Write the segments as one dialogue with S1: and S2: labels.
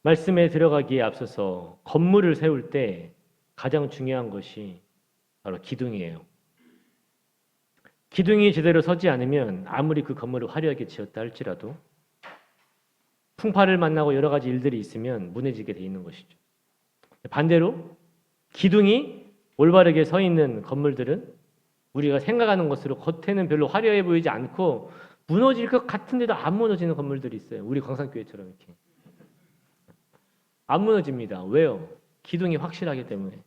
S1: 말씀에 들어가기에 앞서서 건물을 세울 때 가장 중요한 것이 바로 기둥이에요. 기둥이 제대로 서지 않으면 아무리 그 건물을 화려하게 지었다 할지라도 풍파를 만나고 여러 가지 일들이 있으면 무너지게 돼 있는 것이죠. 반대로 기둥이 올바르게 서 있는 건물들은 우리가 생각하는 것으로 겉에는 별로 화려해 보이지 않고 무너질 것 같은데도 안 무너지는 건물들이 있어요. 우리 광산교회처럼 이렇게. 안 무너집니다. 왜요? 기둥이 확실하기 때문에.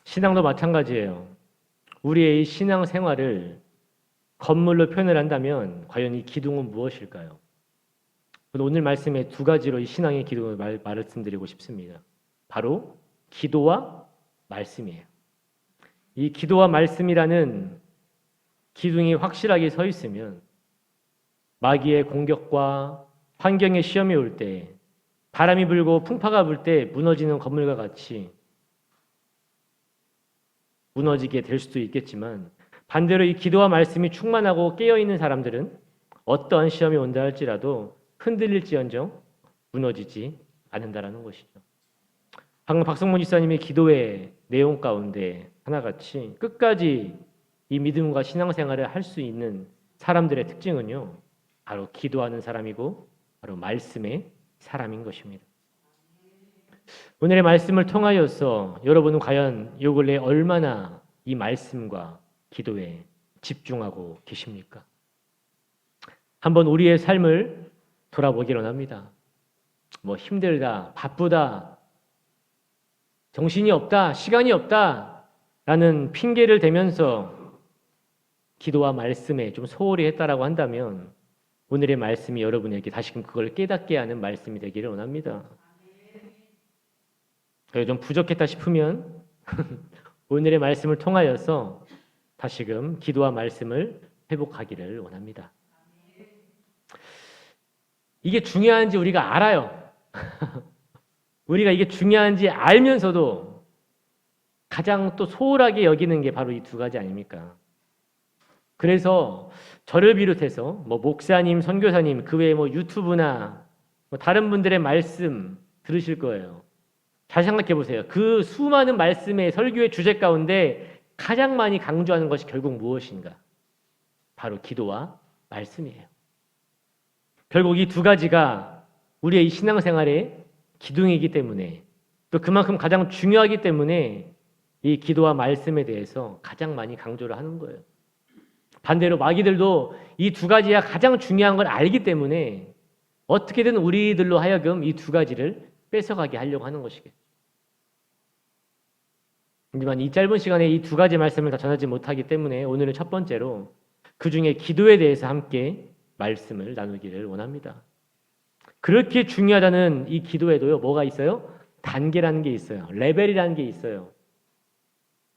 S1: 신앙도 마찬가지예요. 우리의 이 신앙 생활을 건물로 표현을 한다면 과연 이 기둥은 무엇일까요? 오늘 말씀에 두 가지로 이 신앙의 기둥을 말씀드리고 싶습니다. 바로 기도와 말씀이에요. 이 기도와 말씀이라는 기둥이 확실하게 서 있으면 마귀의 공격과 환경의 시험이 올 때, 바람이 불고 풍파가 불 때 무너지는 건물과 같이 무너지게 될 수도 있겠지만, 반대로 이 기도와 말씀이 충만하고 깨어있는 사람들은 어떠한 시험이 온다 할지라도 흔들릴지언정 무너지지 않는다라는 것이죠. 방금 박성문 지사님의 기도의 내용 가운데 하나같이 끝까지 이 믿음과 신앙생활을 할 수 있는 사람들의 특징은요, 바로 기도하는 사람이고 바로 말씀의 사람인 것입니다. 오늘의 말씀을 통하여서 여러분은 과연 요 근래 얼마나 이 말씀과 기도에 집중하고 계십니까? 한번 우리의 삶을 돌아보기로 합니다. 힘들다, 바쁘다, 정신이 없다, 시간이 없다 라는 핑계를 대면서 기도와 말씀에 좀 소홀히 했다라고 한다면 오늘의 말씀이 여러분에게 다시금 그걸 깨닫게 하는 말씀이 되기를 원합니다. 좀 부족했다 싶으면 오늘의 말씀을 통하여서 다시금 기도와 말씀을 회복하기를 원합니다. 이게 중요한지 우리가 알아요. 우리가 이게 중요한지 알면서도 가장 또 소홀하게 여기는 게 바로 이 두 가지 아닙니까? 그래서 저를 비롯해서 목사님, 선교사님, 그 외에 유튜브나 다른 분들의 말씀 들으실 거예요. 잘 생각해 보세요. 그 수많은 말씀의 설교의 주제 가운데 가장 많이 강조하는 것이 결국 무엇인가? 바로 기도와 말씀이에요. 결국 이 두 가지가 우리의 이 신앙생활의 기둥이기 때문에 또 그만큼 가장 중요하기 때문에 이 기도와 말씀에 대해서 가장 많이 강조를 하는 거예요. 반대로 마귀들도 이 두 가지가 가장 중요한 걸 알기 때문에 어떻게든 우리들로 하여금 이 두 가지를 뺏어가게 하려고 하는 것이겠죠. 하지만 이 짧은 시간에 이 두 가지 말씀을 다 전하지 못하기 때문에 오늘은 첫 번째로 그 중에 기도에 대해서 함께 말씀을 나누기를 원합니다. 그렇게 중요하다는 이 기도에도요, 뭐가 있어요? 단계라는 게 있어요. 레벨이라는 게 있어요.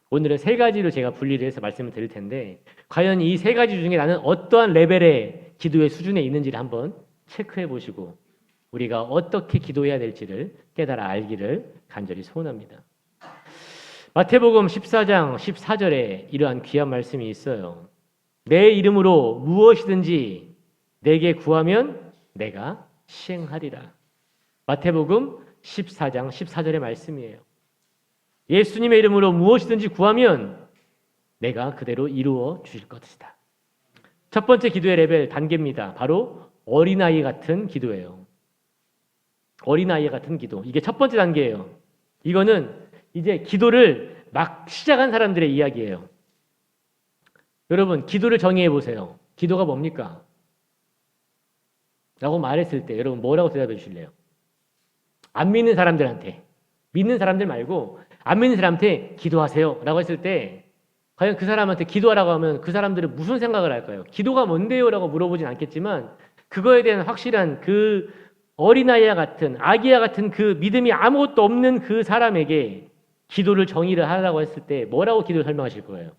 S1: 오늘은 세 가지로 제가 분리를 해서 말씀을 드릴 텐데 과연 이 세 가지 중에 나는 어떠한 레벨의 기도의 수준에 있는지를 한번 체크해 보시고 우리가 어떻게 기도해야 될지를 깨달아 알기를 간절히 소원합니다. 마태복음 14장 14절에 이러한 귀한 말씀이 있어요. 내 이름으로 무엇이든지 내게 구하면 내가 시행하리라. 마태복음 14장 14절의 말씀이에요. 예수님의 이름으로 무엇이든지 구하면 내가 그대로 이루어 주실 것이다. 첫 번째 기도의 레벨 단계입니다. 바로 어린아이 같은 기도예요. 어린아이 같은 기도. 이게 첫 번째 단계예요. 이거는 이제 기도를 막 시작한 사람들의 이야기예요. 여러분, 기도를 정의해 보세요. 기도가 뭡니까? 라고 말했을 때 여러분 뭐라고 대답해 주실래요? 안 믿는 사람들한테, 믿는 사람들 말고 안 믿는 사람한테 기도하세요 라고 했을 때 과연 그 사람한테 기도하라고 하면 그 사람들은 무슨 생각을 할까요? 기도가 뭔데요? 라고 물어보진 않겠지만 그거에 대한 확실한 그 어린아이와 같은 아기와 같은 그 믿음이 아무것도 없는 그 사람에게 기도를 정의를 하라고 했을 때 뭐라고 기도를 설명하실 거예요?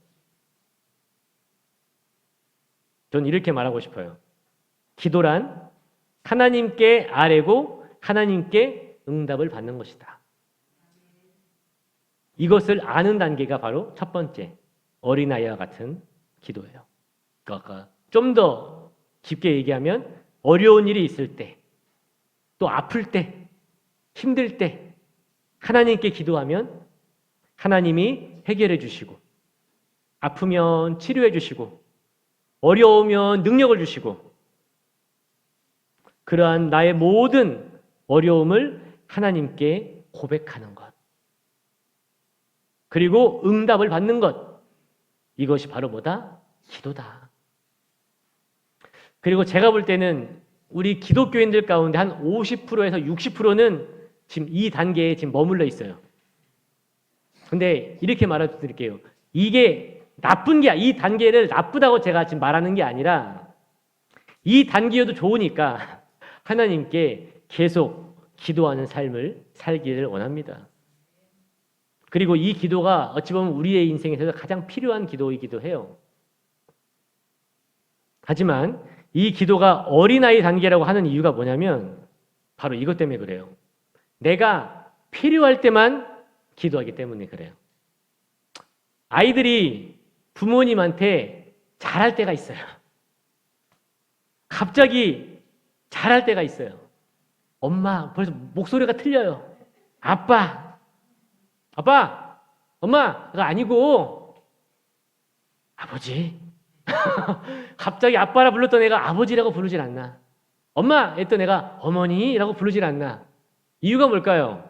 S1: 저는 이렇게 말하고 싶어요. 기도란 하나님께 아뢰고 하나님께 응답을 받는 것이다. 이것을 아는 단계가 바로 첫 번째 어린아이와 같은 기도예요. 그러니까 좀 더 깊게 얘기하면 어려운 일이 있을 때 또 아플 때, 힘들 때 하나님께 기도하면 하나님이 해결해 주시고, 아프면 치료해 주시고, 어려우면 능력을 주시고, 그러한 나의 모든 어려움을 하나님께 고백하는 것, 그리고 응답을 받는 것, 이것이 바로 뭐다? 기도다. 그리고 제가 볼 때는 우리 기독교인들 가운데 한 50%에서 60%는 지금 이 단계에 지금 머물러 있어요. 근데 이렇게 말해드릴게요. 이게 나쁜 게, 이 단계를 나쁘다고 제가 지금 말하는 게 아니라 이 단계여도 좋으니까 하나님께 계속 기도하는 삶을 살기를 원합니다. 그리고 이 기도가 어찌 보면 우리의 인생에서 가장 필요한 기도이기도 해요. 하지만 이 기도가 어린아이 단계라고 하는 이유가 뭐냐면 바로 이것 때문에 그래요. 내가 필요할 때만 기도하기 때문에 그래요. 아이들이 부모님한테 잘할 때가 있어요. 갑자기 잘할 때가 있어요. 엄마, 벌써 목소리가 틀려요. 아빠, 엄마가 아니고 아버지. 갑자기 아빠라 불렀던 애가 아버지라고 부르질 않나. 엄마 했던 애가 어머니라고 부르질 않나. 이유가 뭘까요?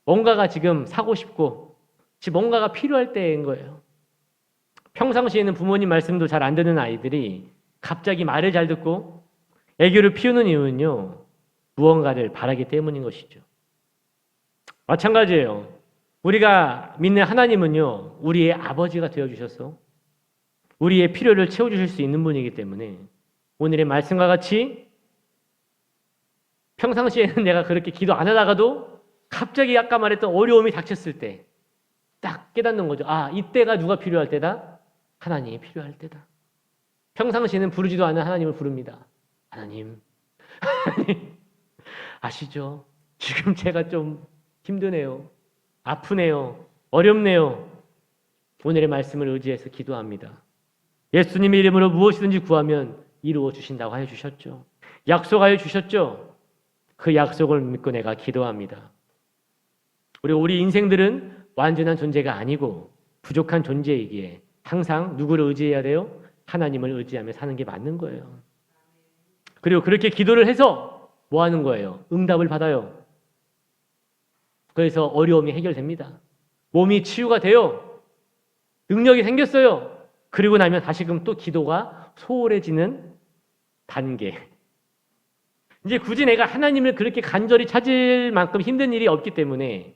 S1: 뭔가가 지금 사고 싶고 지금 뭔가가 필요할 때인 거예요. 평상시에는 부모님 말씀도 잘 안 듣는 아이들이 갑자기 말을 잘 듣고 애교를 피우는 이유는요, 무언가를 바라기 때문인 것이죠. 마찬가지예요. 우리가 믿는 하나님은요, 우리의 아버지가 되어주셔서 우리의 필요를 채워주실 수 있는 분이기 때문에 오늘의 말씀과 같이 평상시에는 내가 그렇게 기도 안 하다가도 갑자기 아까 말했던 어려움이 닥쳤을 때 딱 깨닫는 거죠. 아, 이때가 누가 필요할 때다? 하나님이 필요할 때다. 평상시에는 부르지도 않은 하나님을 부릅니다. 하나님, 아시죠? 지금 제가 좀 힘드네요. 아프네요. 어렵네요. 오늘의 말씀을 의지해서 기도합니다. 예수님의 이름으로 무엇이든지 구하면 이루어 주신다고 하여 주셨죠. 약속하여 주셨죠. 그 약속을 믿고 내가 기도합니다. 우리 인생들은 완전한 존재가 아니고 부족한 존재이기에 항상 누구를 의지해야 돼요? 하나님을 의지하며 사는 게 맞는 거예요. 그리고 그렇게 기도를 해서 뭐 하는 거예요? 응답을 받아요. 그래서 어려움이 해결됩니다. 몸이 치유가 돼요. 능력이 생겼어요. 그리고 나면 다시금 또 기도가 소홀해지는 단계. 이제 굳이 내가 하나님을 그렇게 간절히 찾을 만큼 힘든 일이 없기 때문에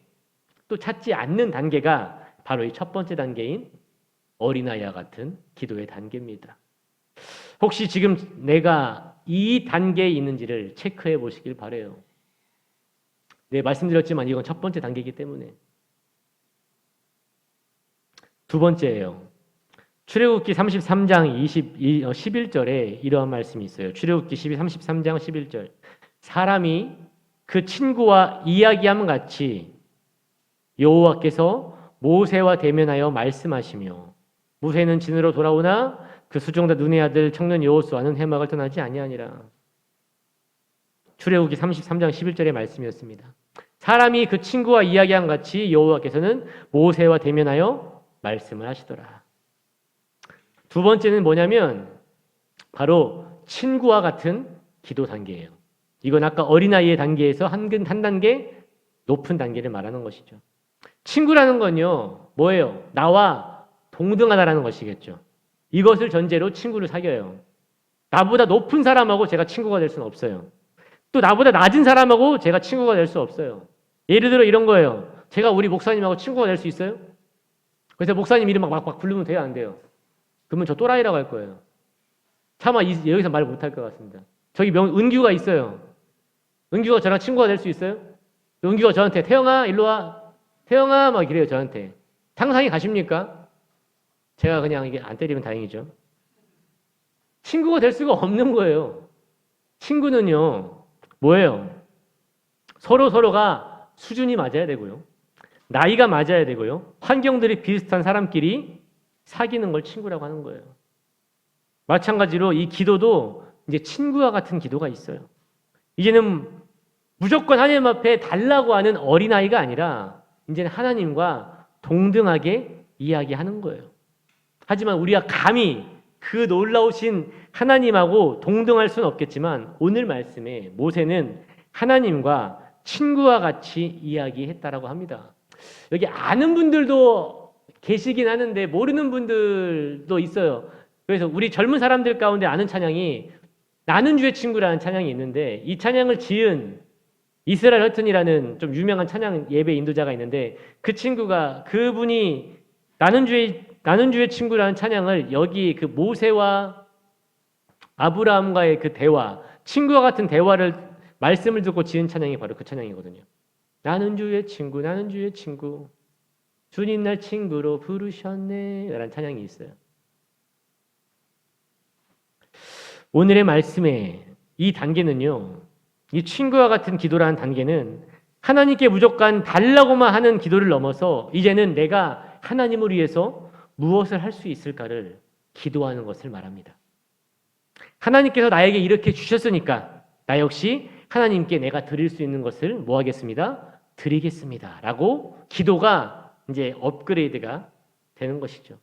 S1: 또 찾지 않는 단계가 바로 이 첫 번째 단계인 어린아이와 같은 기도의 단계입니다. 혹시 지금 내가 이 단계에 있는지를 체크해 보시길 바라요. 네, 말씀드렸지만 이건 첫 번째 단계이기 때문에. 두 번째예요. 출애굽기 33장 11절에 이러한 말씀이 있어요. 출애굽기 33장 11절. 사람이 그 친구와 이야기함 같이 여호와께서 모세와 대면하여 말씀하시며 모세는 진으로 돌아오나 그 수종다 눈의 아들 청년 여호수아는 회막을 떠나지 아니하니라. 출애굽기 33장 11절의 말씀이었습니다. 사람이 그 친구와 이야기한 같이 여호와께서는 모세와 대면하여 말씀을 하시더라. 두 번째는 뭐냐면 바로 친구와 같은 기도 단계예요. 이건 아까 어린아이의 단계에서 한 단계 높은 단계를 말하는 것이죠. 친구라는 건요, 뭐예요? 나와 동등하다라는 것이겠죠. 이것을 전제로 친구를 사귀어요. 나보다 높은 사람하고 제가 친구가 될 수는 없어요. 또 나보다 낮은 사람하고 제가 친구가 될 수 없어요. 예를 들어 이런 거예요. 제가 우리 목사님하고 친구가 될 수 있어요? 그래서 목사님 이름 막 부르면 돼요, 안 돼요? 그러면 저 또라이라고 할 거예요. 차마 여기서 말 못할 것 같습니다. 저기 은규가 있어요. 은규가 저랑 친구가 될 수 있어요? 은규가 저한테 태영아 일로 와. 태영아 막 이래요 저한테. 상상이 가십니까? 제가 그냥 이게 안 때리면 다행이죠. 친구가 될 수가 없는 거예요. 친구는요 뭐예요? 서로가 수준이 맞아야 되고요. 나이가 맞아야 되고요. 환경들이 비슷한 사람끼리 사귀는 걸 친구라고 하는 거예요. 마찬가지로 이 기도도 이제 친구와 같은 기도가 있어요. 이제는 무조건 하나님 앞에 달라고 하는 어린아이가 아니라 이제는 하나님과 동등하게 이야기하는 거예요. 하지만 우리가 감히 그 놀라우신 하나님하고 동등할 수는 없겠지만 오늘 말씀에 모세는 하나님과 친구와 같이 이야기했다라고 합니다. 여기 아는 분들도 계시긴 하는데 모르는 분들도 있어요. 그래서 우리 젊은 사람들 가운데 아는 찬양이 나는 주의 친구라는 찬양이 있는데 이 찬양을 지은 이스라엘 허튼이라는 좀 유명한 찬양 예배 인도자가 있는데 그분이 나는 주의 친구라는 찬양을 여기 그 모세와 아브라함과의 그 대화, 친구와 같은 대화를 말씀을 듣고 지은 찬양이 바로 그 찬양이거든요. 나는 주의 친구, 나는 주의 친구, 주님 날 친구로 부르셨네 라는 찬양이 있어요. 오늘의 말씀의 이 단계는요, 이 친구와 같은 기도라는 단계는 하나님께 무조건 달라고만 하는 기도를 넘어서 이제는 내가 하나님을 위해서 무엇을 할 수 있을까를 기도하는 것을 말합니다. 하나님께서 나에게 이렇게 주셨으니까 나 역시 하나님께 내가 드릴 수 있는 것을 뭐 하겠습니다? 드리겠습니다. 라고 기도가 이제 업그레이드가 되는 것이죠.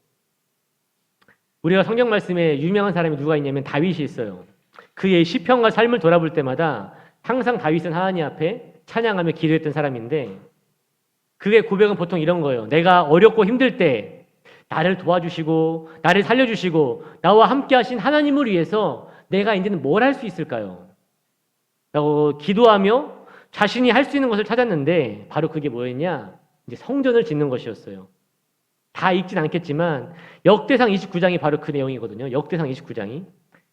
S1: 우리가 성경 말씀에 유명한 사람이 누가 있냐면 다윗이 있어요. 그의 시편과 삶을 돌아볼 때마다 항상 다윗은 하나님 앞에 찬양하며 기도했던 사람인데 그의 고백은 보통 이런 거예요. 내가 어렵고 힘들 때 나를 도와주시고 나를 살려주시고 나와 함께 하신 하나님을 위해서 내가 이제는 뭘 할 수 있을까요? 라고 기도하며 자신이 할 수 있는 것을 찾았는데 바로 그게 뭐였냐? 이제 성전을 짓는 것이었어요. 다 읽진 않겠지만 역대상 29장이 바로 그 내용이거든요. 역대상 29장이.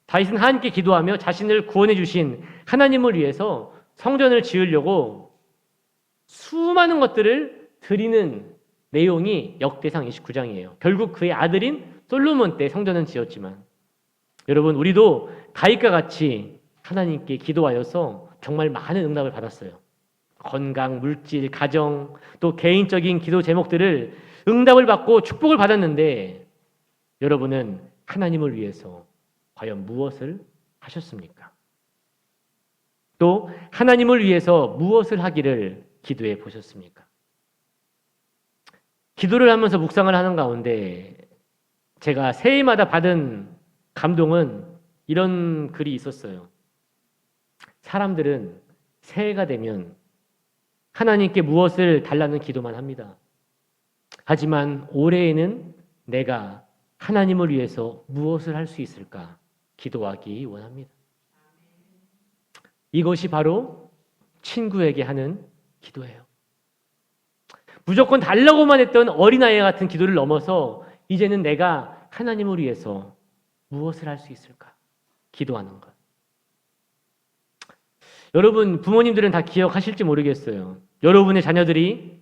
S1: 다윗은 하나님께 기도하며 자신을 구원해 주신 하나님을 위해서 성전을 지으려고 수많은 것들을 드리는 내용이 역대상 29장이에요. 결국 그의 아들인 솔로몬 때 성전은 지었지만 여러분 우리도 다윗과 같이 하나님께 기도하여서 정말 많은 응답을 받았어요. 건강, 물질, 가정, 또 개인적인 기도 제목들을 응답을 받고 축복을 받았는데 여러분은 하나님을 위해서 과연 무엇을 하셨습니까? 또 하나님을 위해서 무엇을 하기를 기도해 보셨습니까? 기도를 하면서 묵상을 하는 가운데 제가 새해마다 받은 감동은 이런 글이 있었어요. 사람들은 새해가 되면 하나님께 무엇을 달라는 기도만 합니다. 하지만 올해에는 내가 하나님을 위해서 무엇을 할 수 있을까 기도하기 원합니다. 이것이 바로 친구에게 하는 기도예요. 무조건 달라고만 했던 어린아이 같은 기도를 넘어서 이제는 내가 하나님을 위해서 무엇을 할 수 있을까 기도하는 것. 여러분 부모님들은 다 기억하실지 모르겠어요. 여러분의 자녀들이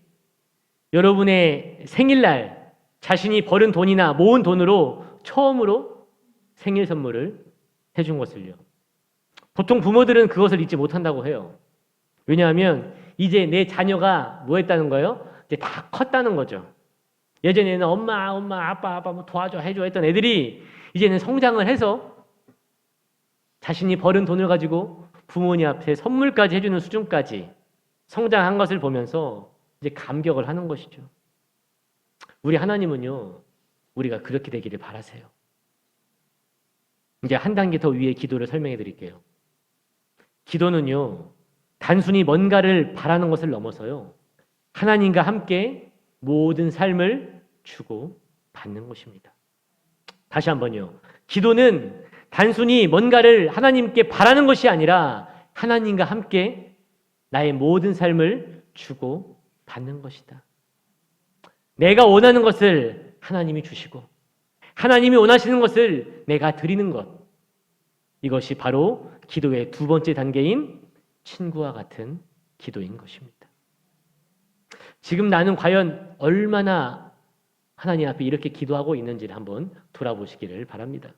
S1: 여러분의 생일날 자신이 벌은 돈이나 모은 돈으로 처음으로 생일 선물을 해준 것을요. 보통 부모들은 그것을 잊지 못한다고 해요. 왜냐하면 이제 내 자녀가 뭐 했다는 거예요? 이제 다 컸다는 거죠. 예전에는 엄마, 아빠 뭐 도와줘, 해줘 했던 애들이 이제는 성장을 해서 자신이 벌은 돈을 가지고 부모님 앞에 선물까지 해주는 수준까지 성장한 것을 보면서 이제 감격을 하는 것이죠. 우리 하나님은요, 우리가 그렇게 되기를 바라세요. 이제 한 단계 더 위에 기도를 설명해 드릴게요. 기도는요, 단순히 뭔가를 바라는 것을 넘어서요, 하나님과 함께 모든 삶을 주고 받는 것입니다. 다시 한번요. 기도는 단순히 뭔가를 하나님께 바라는 것이 아니라 하나님과 함께 나의 모든 삶을 주고 받는 것이다. 내가 원하는 것을 하나님이 주시고 하나님이 원하시는 것을 내가 드리는 것. 이것이 바로 기도의 두 번째 단계인 친구와 같은 기도인 것입니다. 지금 나는 과연 얼마나 하나님 앞에 이렇게 기도하고 있는지를 한번 돌아보시기를 바랍니다.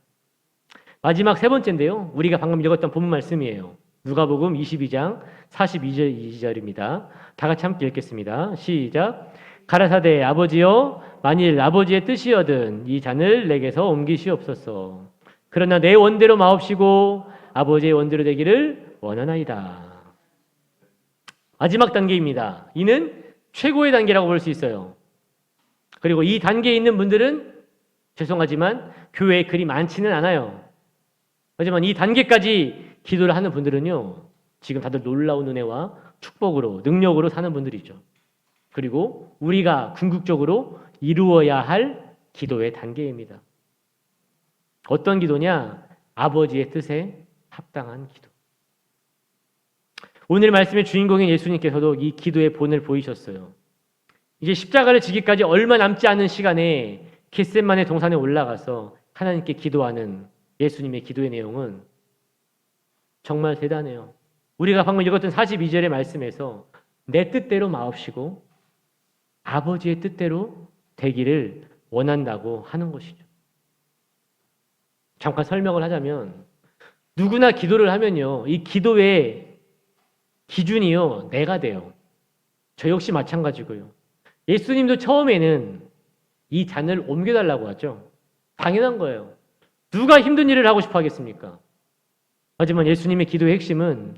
S1: 마지막 세 번째인데요. 우리가 방금 읽었던 본문 말씀이에요. 누가복음 22장 42절입니다. 다 같이 함께 읽겠습니다. 시작. 가라사대 아버지여 만일 아버지의 뜻이여든 이 잔을 내게서 옮기시옵소서. 그러나 내 원대로 마옵시고 아버지의 원대로 되기를 원하나이다. 마지막 단계입니다. 이는 최고의 단계라고 볼 수 있어요. 그리고 이 단계에 있는 분들은 죄송하지만 교회에 그리 많지는 않아요. 하지만 이 단계까지 기도를 하는 분들은요, 지금 다들 놀라운 은혜와 축복으로, 능력으로 사는 분들이죠. 그리고 우리가 궁극적으로 이루어야 할 기도의 단계입니다. 어떤 기도냐? 아버지의 뜻에 합당한 기도. 오늘 말씀의 주인공인 예수님께서도 이 기도의 본을 보이셨어요. 이제 십자가를 지기까지 얼마 남지 않은 시간에 겟셋마네 동산에 올라가서 하나님께 기도하는 예수님의 기도의 내용은 정말 대단해요. 우리가 방금 읽었던 42절의 말씀에서 내 뜻대로 마옵시고 아버지의 뜻대로 되기를 원한다고 하는 것이죠. 잠깐 설명을 하자면 누구나 기도를 하면요, 이 기도의 기준이요, 내가 돼요. 저 역시 마찬가지고요. 예수님도 처음에는 이 잔을 옮겨달라고 하죠. 당연한 거예요. 누가 힘든 일을 하고 싶어 하겠습니까? 하지만 예수님의 기도의 핵심은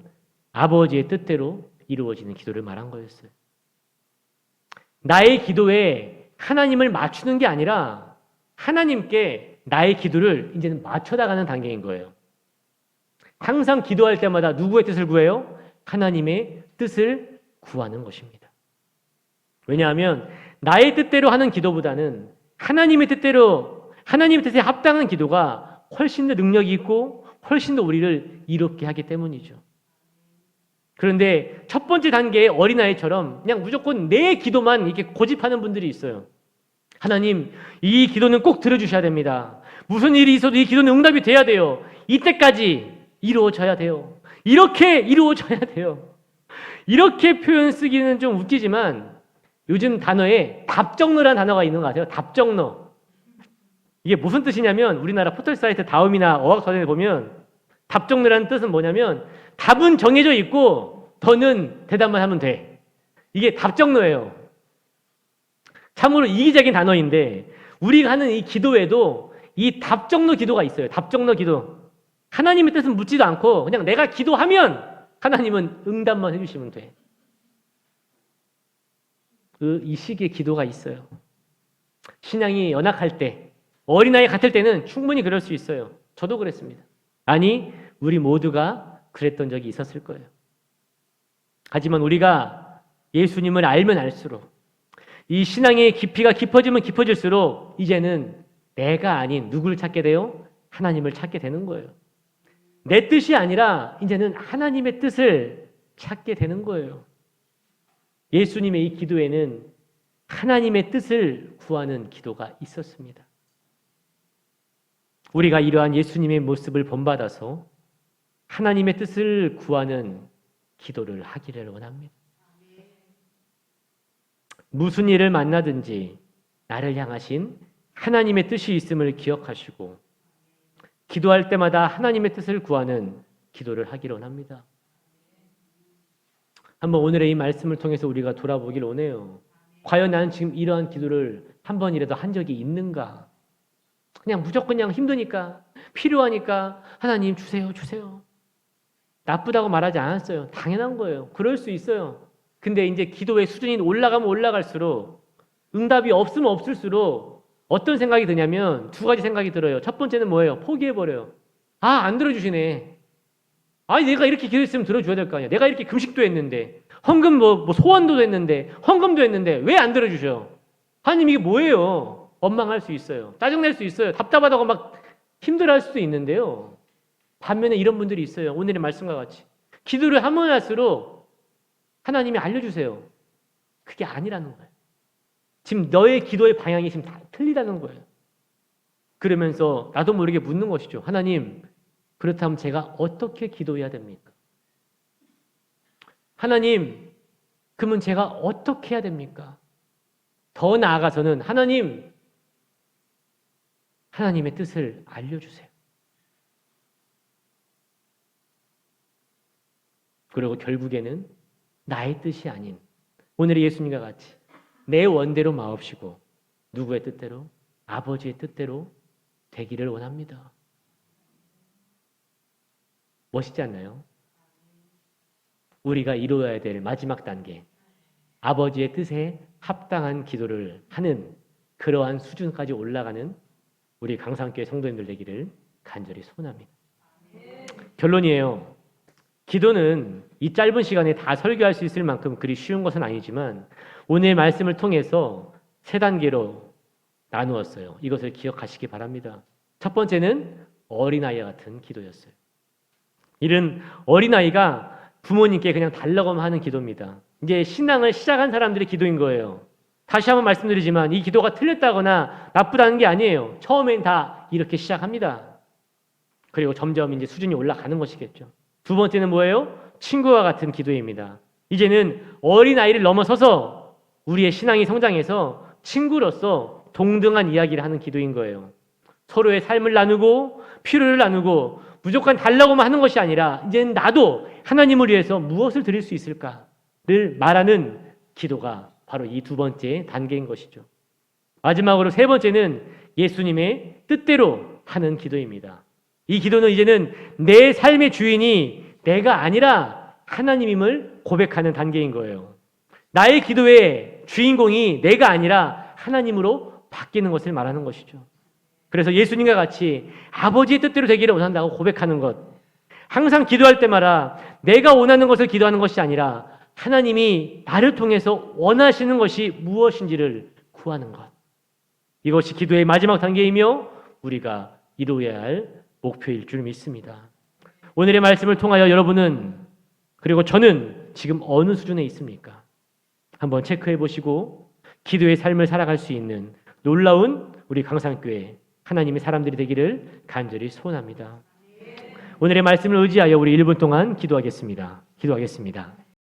S1: 아버지의 뜻대로 이루어지는 기도를 말한 거였어요. 나의 기도에 하나님을 맞추는 게 아니라 하나님께 나의 기도를 이제는 맞춰나가는 단계인 거예요. 항상 기도할 때마다 누구의 뜻을 구해요? 하나님의 뜻을 구하는 것입니다. 왜냐하면 나의 뜻대로 하는 기도보다는 하나님의 뜻대로, 하나님의 뜻에 합당한 기도가 훨씬 더 능력이 있고 훨씬 더 우리를 이롭게 하기 때문이죠. 그런데 첫 번째 단계의 어린아이처럼 그냥 무조건 내 기도만 이렇게 고집하는 분들이 있어요. 하나님, 이 기도는 꼭 들어주셔야 됩니다. 무슨 일이 있어도 이 기도는 응답이 돼야 돼요. 이때까지 이루어져야 돼요. 이렇게 이루어져야 돼요. 이렇게 표현 쓰기는 좀 웃기지만 요즘 단어에 답정너라는 단어가 있는 거 아세요? 답정너. 이게 무슨 뜻이냐면 우리나라 포털 사이트 다음이나 어학서적에 보면 답정너라는 뜻은 뭐냐면 답은 정해져 있고 더는 대답만 하면 돼. 이게 답정너예요. 참으로 이기적인 단어인데 우리가 하는 이 기도에도 이 답정너 기도가 있어요. 답정너 기도. 하나님의 뜻은 묻지도 않고 그냥 내가 기도하면 하나님은 응답만 해주시면 돼. 이 식의 기도가 있어요. 신앙이 연약할 때, 어린아이 같을 때는 충분히 그럴 수 있어요. 저도 그랬습니다. 아니, 우리 모두가 그랬던 적이 있었을 거예요. 하지만 우리가 예수님을 알면 알수록 이 신앙의 깊이가 깊어지면 깊어질수록 이제는 내가 아닌 누구를 찾게 돼요? 하나님을 찾게 되는 거예요. 내 뜻이 아니라 이제는 하나님의 뜻을 찾게 되는 거예요. 예수님의 이 기도에는 하나님의 뜻을 구하는 기도가 있었습니다. 우리가 이러한 예수님의 모습을 본받아서 하나님의 뜻을 구하는 기도를 하기를 원합니다. 무슨 일을 만나든지 나를 향하신 하나님의 뜻이 있음을 기억하시고 기도할 때마다 하나님의 뜻을 구하는 기도를 하기를 원합니다. 한번 오늘의 이 말씀을 통해서 우리가 돌아보길 원해요. 과연 나는 지금 이러한 기도를 한 번이라도 한 적이 있는가? 그냥 무조건 그냥 힘드니까, 필요하니까 하나님 주세요, 주세요. 나쁘다고 말하지 않았어요. 당연한 거예요. 그럴 수 있어요. 근데 이제 기도의 수준이 올라가면 올라갈수록 응답이 없으면 없을수록 어떤 생각이 드냐면 두 가지 생각이 들어요. 첫 번째는 뭐예요? 포기해버려요. 안 들어주시네. 아니 내가 이렇게 기도했으면 들어줘야 될 거 아니야. 내가 이렇게 금식도 했는데 헌금 뭐 소원도 했는데 헌금도 했는데 왜 안 들어주셔? 하나님 이게 뭐예요? 원망할 수 있어요. 짜증낼 수 있어요. 답답하다고 막 힘들어할 수도 있는데요. 반면에 이런 분들이 있어요. 오늘의 말씀과 같이 기도를 하면 할수록 하나님이 알려주세요. 그게 아니라는 거예요. 지금 너의 기도의 방향이 지금 다 틀리다는 거예요. 그러면서 나도 모르게 묻는 것이죠. 하나님, 그렇다면 제가 어떻게 기도해야 됩니까? 하나님, 그러면 제가 어떻게 해야 됩니까? 더 나아가서는 하나님, 하나님의 뜻을 알려주세요. 그리고 결국에는 나의 뜻이 아닌 오늘의 예수님과 같이 내 원대로 마옵시고 누구의 뜻대로? 아버지의 뜻대로 되기를 원합니다. 멋있지 않나요? 우리가 이루어야 될 마지막 단계, 아버지의 뜻에 합당한 기도를 하는 그러한 수준까지 올라가는 우리 강산교회 성도님들 되기를 간절히 소원합니다. 결론이에요. 기도는 이 짧은 시간에 다 설교할 수 있을 만큼 그리 쉬운 것은 아니지만 오늘 말씀을 통해서 세 단계로 나누었어요. 이것을 기억하시기 바랍니다. 첫 번째는 어린아이와 같은 기도였어요. 이런 어린아이가 부모님께 그냥 달라고만 하는 기도입니다. 이제 신앙을 시작한 사람들의 기도인 거예요. 다시 한번 말씀드리지만 이 기도가 틀렸다거나 나쁘다는 게 아니에요. 처음엔 다 이렇게 시작합니다. 그리고 점점 이제 수준이 올라가는 것이겠죠. 두 번째는 뭐예요? 친구와 같은 기도입니다. 이제는 어린아이를 넘어서서 우리의 신앙이 성장해서 친구로서 동등한 이야기를 하는 기도인 거예요. 서로의 삶을 나누고 필요를 나누고 무조건 달라고만 하는 것이 아니라 이제는 나도 하나님을 위해서 무엇을 드릴 수 있을까를 말하는 기도가 바로 이 두 번째 단계인 것이죠. 마지막으로 세 번째는 예수님의 뜻대로 하는 기도입니다. 이 기도는 이제는 내 삶의 주인이 내가 아니라 하나님임을 고백하는 단계인 거예요. 나의 기도의 주인공이 내가 아니라 하나님으로 바뀌는 것을 말하는 것이죠. 그래서 예수님과 같이 아버지의 뜻대로 되기를 원한다고 고백하는 것. 항상 기도할 때마다 내가 원하는 것을 기도하는 것이 아니라 하나님이 나를 통해서 원하시는 것이 무엇인지를 구하는 것. 이것이 기도의 마지막 단계이며 우리가 이루어야 할 목표일 줄 믿습니다. 오늘의 말씀을 통하여 여러분은 그리고 저는 지금 어느 수준에 있습니까? 한번 체크해 보시고 기도의 삶을 살아갈 수 있는 놀라운 우리 강산교회 하나님의 사람들이 되기를 간절히 소원합니다. 오늘의 말씀을 의지하여 우리 1분 동안 기도하겠습니다.